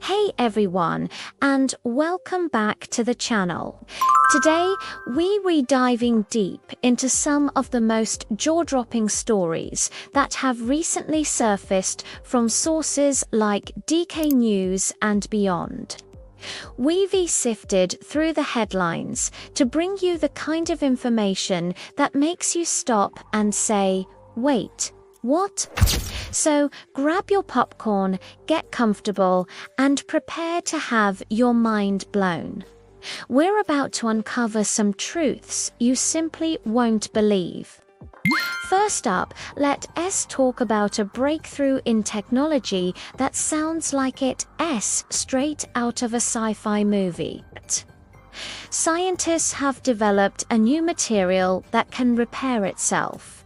Hey everyone, and welcome back to the channel. Today, we're diving deep into some of the most jaw-dropping stories that have recently surfaced from sources like DK News and beyond. We've sifted through the headlines to bring you the kind of information that makes you stop and say, wait, what? So grab your popcorn, get comfortable, and prepare to have your mind blown. We're about to uncover some truths you simply won't believe. First up, let's talk about a breakthrough in technology that sounds like it's straight out of a sci-fi movie. Scientists have developed a new material that can repair itself.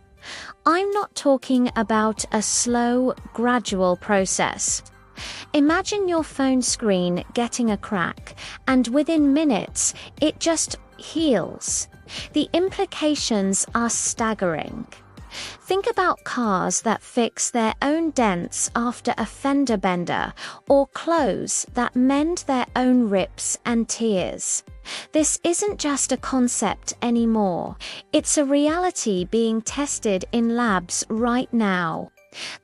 I'm not talking about a slow, gradual process. Imagine your phone screen getting a crack, and within minutes, it just heals. The implications are staggering. Think about cars that fix their own dents after a fender bender, or clothes that mend their own rips and tears. This isn't just a concept anymore. It's a reality being tested in labs right now.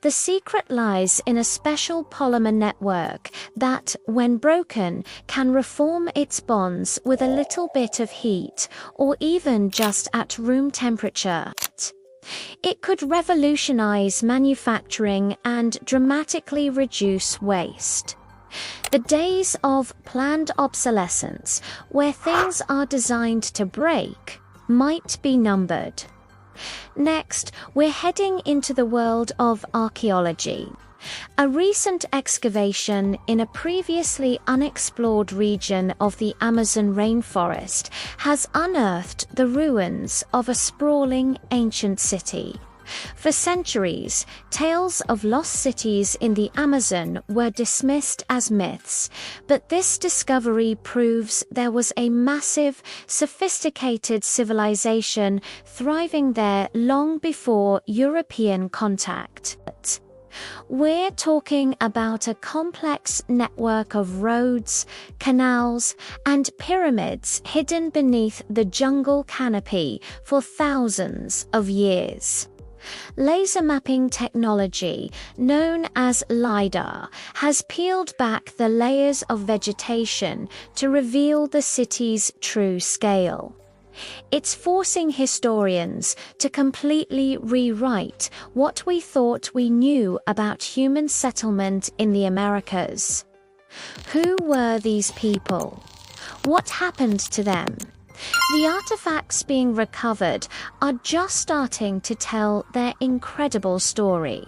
The secret lies in a special polymer network that, when broken, can reform its bonds with a little bit of heat, or even just at room temperature. It could revolutionize manufacturing and dramatically reduce waste. The days of planned obsolescence, where things are designed to break, might be numbered. Next, we're heading into the world of archaeology. A recent excavation in a previously unexplored region of the Amazon rainforest has unearthed the ruins of a sprawling ancient city. For centuries, tales of lost cities in the Amazon were dismissed as myths, but this discovery proves there was a massive, sophisticated civilization thriving there long before European contact. We're talking about a complex network of roads, canals, and pyramids hidden beneath the jungle canopy for thousands of years. Laser mapping technology, known as LiDAR, has peeled back the layers of vegetation to reveal the city's true scale. It's forcing historians to completely rewrite what we thought we knew about human settlement in the Americas. Who were these people? What happened to them? The artifacts being recovered are just starting to tell their incredible story.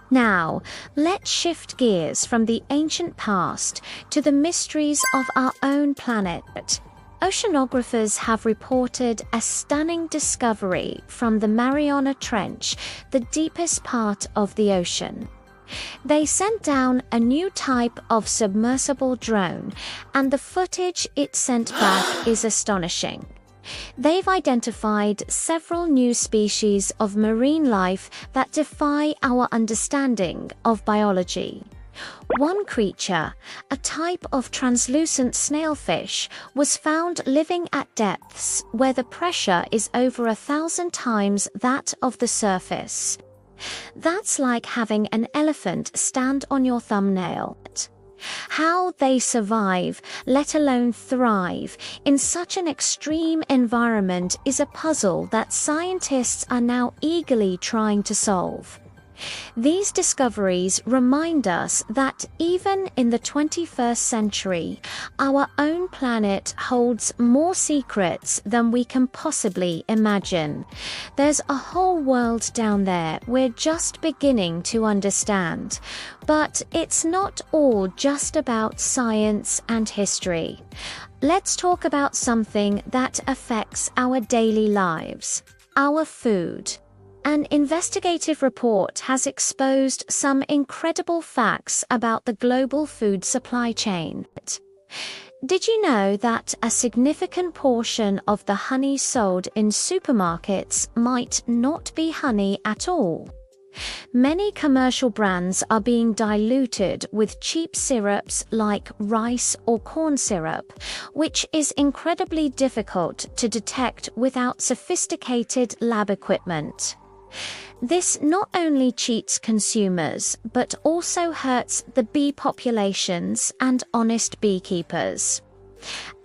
Now, let's shift gears from the ancient past to the mysteries of our own planet. Oceanographers have reported a stunning discovery from the Mariana Trench, the deepest part of the ocean. They sent down a new type of submersible drone, and the footage it sent back is astonishing. They've identified several new species of marine life that defy our understanding of biology. One creature, a type of translucent snailfish, was found living at depths where the pressure is over 1,000 times that of the surface. That's like having an elephant stand on your thumbnail. How they survive, let alone thrive, in such an extreme environment is a puzzle that scientists are now eagerly trying to solve. These discoveries remind us that even in the 21st century, our own planet holds more secrets than we can possibly imagine. There's a whole world down there we're just beginning to understand. But it's not all just about science and history. Let's talk about something that affects our daily lives: our food. An investigative report has exposed some incredible facts about the global food supply chain. Did you know that a significant portion of the honey sold in supermarkets might not be honey at all? Many commercial brands are being diluted with cheap syrups like rice or corn syrup, which is incredibly difficult to detect without sophisticated lab equipment. This not only cheats consumers, but also hurts the bee populations and honest beekeepers.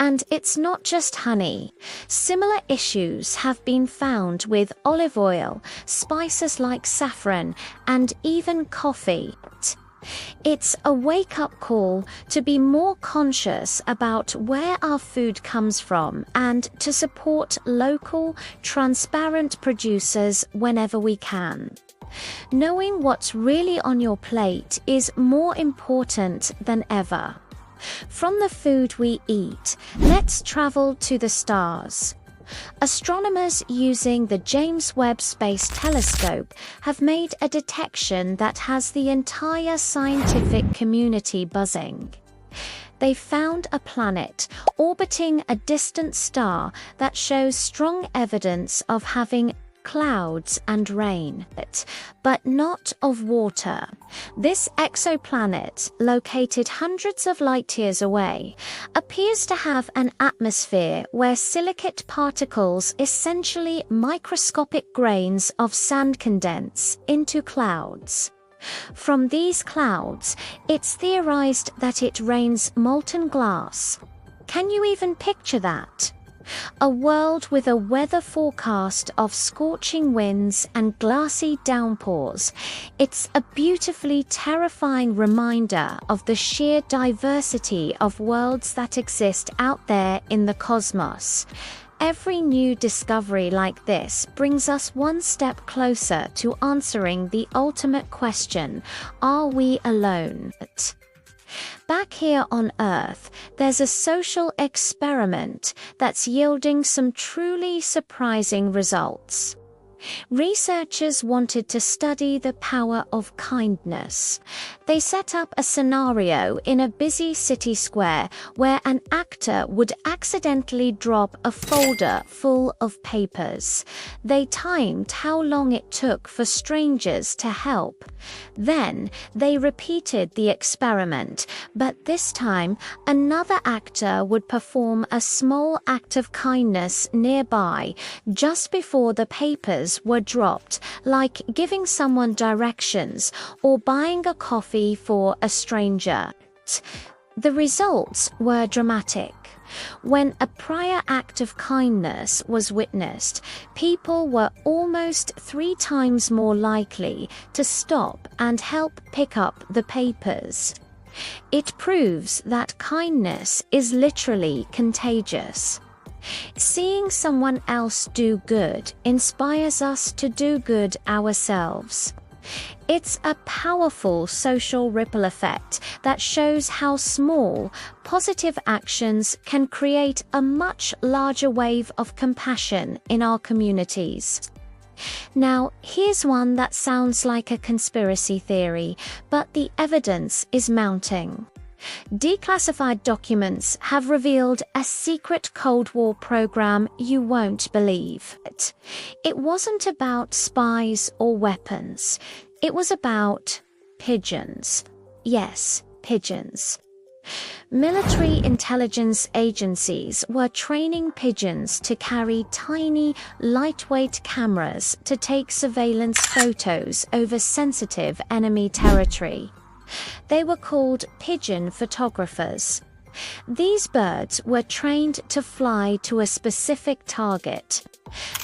And it's not just honey. Similar issues have been found with olive oil, spices like saffron, and even coffee. It's a wake-up call to be more conscious about where our food comes from and to support local, transparent producers whenever we can. Knowing what's really on your plate is more important than ever. From the food we eat, let's travel to the stars. Astronomers using the James Webb Space Telescope have made a detection that has the entire scientific community buzzing. They found a planet orbiting a distant star that shows strong evidence of having clouds and rain, but not of water. This exoplanet, located hundreds of light years away, appears to have an atmosphere where silicate particles, essentially microscopic grains of sand, condense into clouds. From these clouds, it's theorized that it rains molten glass. Can you even picture that? A world with a weather forecast of scorching winds and glassy downpours. It's a beautifully terrifying reminder of the sheer diversity of worlds that exist out there in the cosmos. Every new discovery like this brings us one step closer to answering the ultimate question: are we alone? Back here on Earth, there's a social experiment that's yielding some truly surprising results. Researchers wanted to study the power of kindness. They set up a scenario in a busy city square where an actor would accidentally drop a folder full of papers. They timed how long it took for strangers to help. Then they repeated the experiment, but this time another actor would perform a small act of kindness nearby just before the papers were dropped, like giving someone directions or buying a coffee for a stranger. The results were dramatic. When a prior act of kindness was witnessed, people were almost 3 times more likely to stop and help pick up the papers. It proves that kindness is literally contagious. Seeing someone else do good inspires us to do good ourselves. It's a powerful social ripple effect that shows how small, positive actions can create a much larger wave of compassion in our communities. Now, here's one that sounds like a conspiracy theory, but the evidence is mounting. Declassified documents have revealed a secret Cold War program you won't believe. It wasn't about spies or weapons. It was about pigeons. Yes, pigeons. Military intelligence agencies were training pigeons to carry tiny, lightweight cameras to take surveillance photos over sensitive enemy territory. They were called pigeon photographers. These birds were trained to fly to a specific target.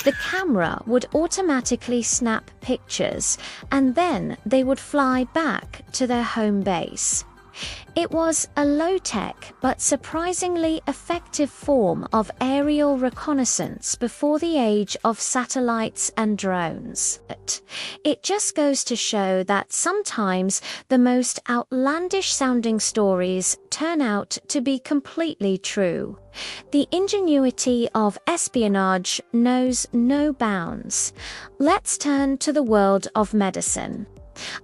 The camera would automatically snap pictures, and then they would fly back to their home base. It was a low-tech but surprisingly effective form of aerial reconnaissance before the age of satellites and drones. It just goes to show that sometimes the most outlandish-sounding stories turn out to be completely true. The ingenuity of espionage knows no bounds. Let's turn to the world of medicine.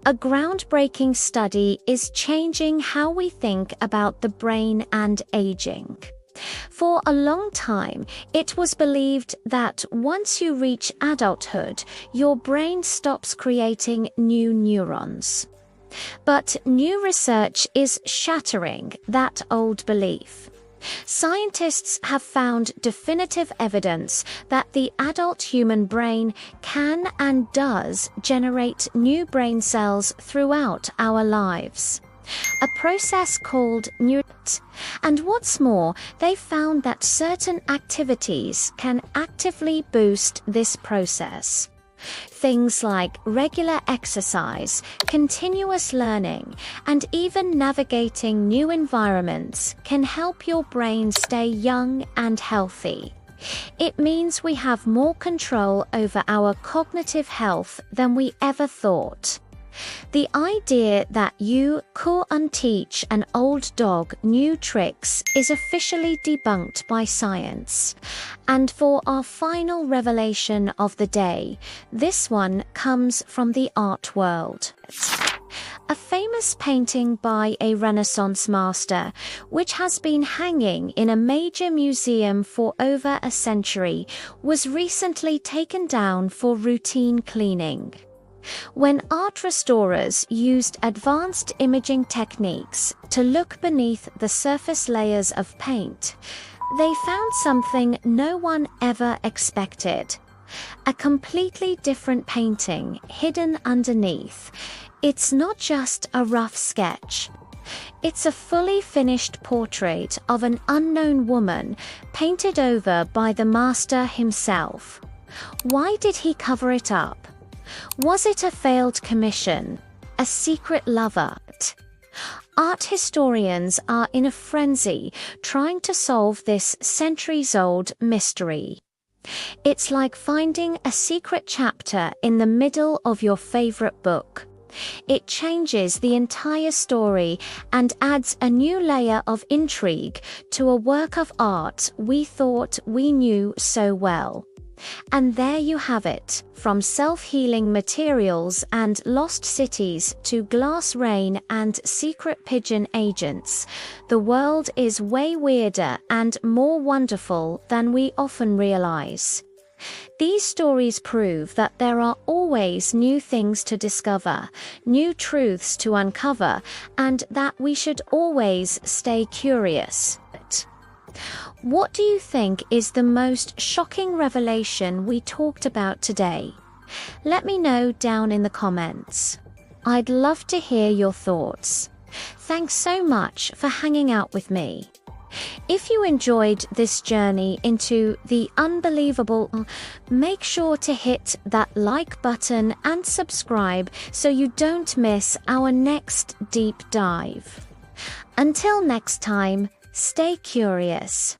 A groundbreaking study is changing how we think about the brain and aging. For a long time, it was believed that once you reach adulthood, your brain stops creating new neurons. But new research is shattering that old belief. Scientists have found definitive evidence that the adult human brain can and does generate new brain cells throughout our lives. A process called neurons. And what's more, they found that certain activities can actively boost this process. Things like regular exercise, continuous learning, and even navigating new environments can help your brain stay young and healthy. It means we have more control over our cognitive health than we ever thought. The idea that you can't teach an old dog new tricks is officially debunked by science. And for our final revelation of the day, this one comes from the art world. A famous painting by a Renaissance master, which has been hanging in a major museum for over a century, was recently taken down for routine cleaning. When art restorers used advanced imaging techniques to look beneath the surface layers of paint, they found something no one ever expected. A completely different painting hidden underneath. It's not just a rough sketch. It's a fully finished portrait of an unknown woman painted over by the master himself. Why did he cover it up? Was it a failed commission? A secret lover? Art historians are in a frenzy trying to solve this centuries-old mystery. It's like finding a secret chapter in the middle of your favorite book. It changes the entire story and adds a new layer of intrigue to a work of art we thought we knew so well. And there you have it, from self-healing materials and lost cities to glass rain and secret pigeon agents. The world is way weirder and more wonderful than we often realize. These stories prove that there are always new things to discover, new truths to uncover, and that we should always stay curious. What do you think is the most shocking revelation we talked about today? Let me know down in the comments. I'd love to hear your thoughts. Thanks so much for hanging out with me. If you enjoyed this journey into the unbelievable, make sure to hit that like button and subscribe so you don't miss our next deep dive. Until next time, stay curious.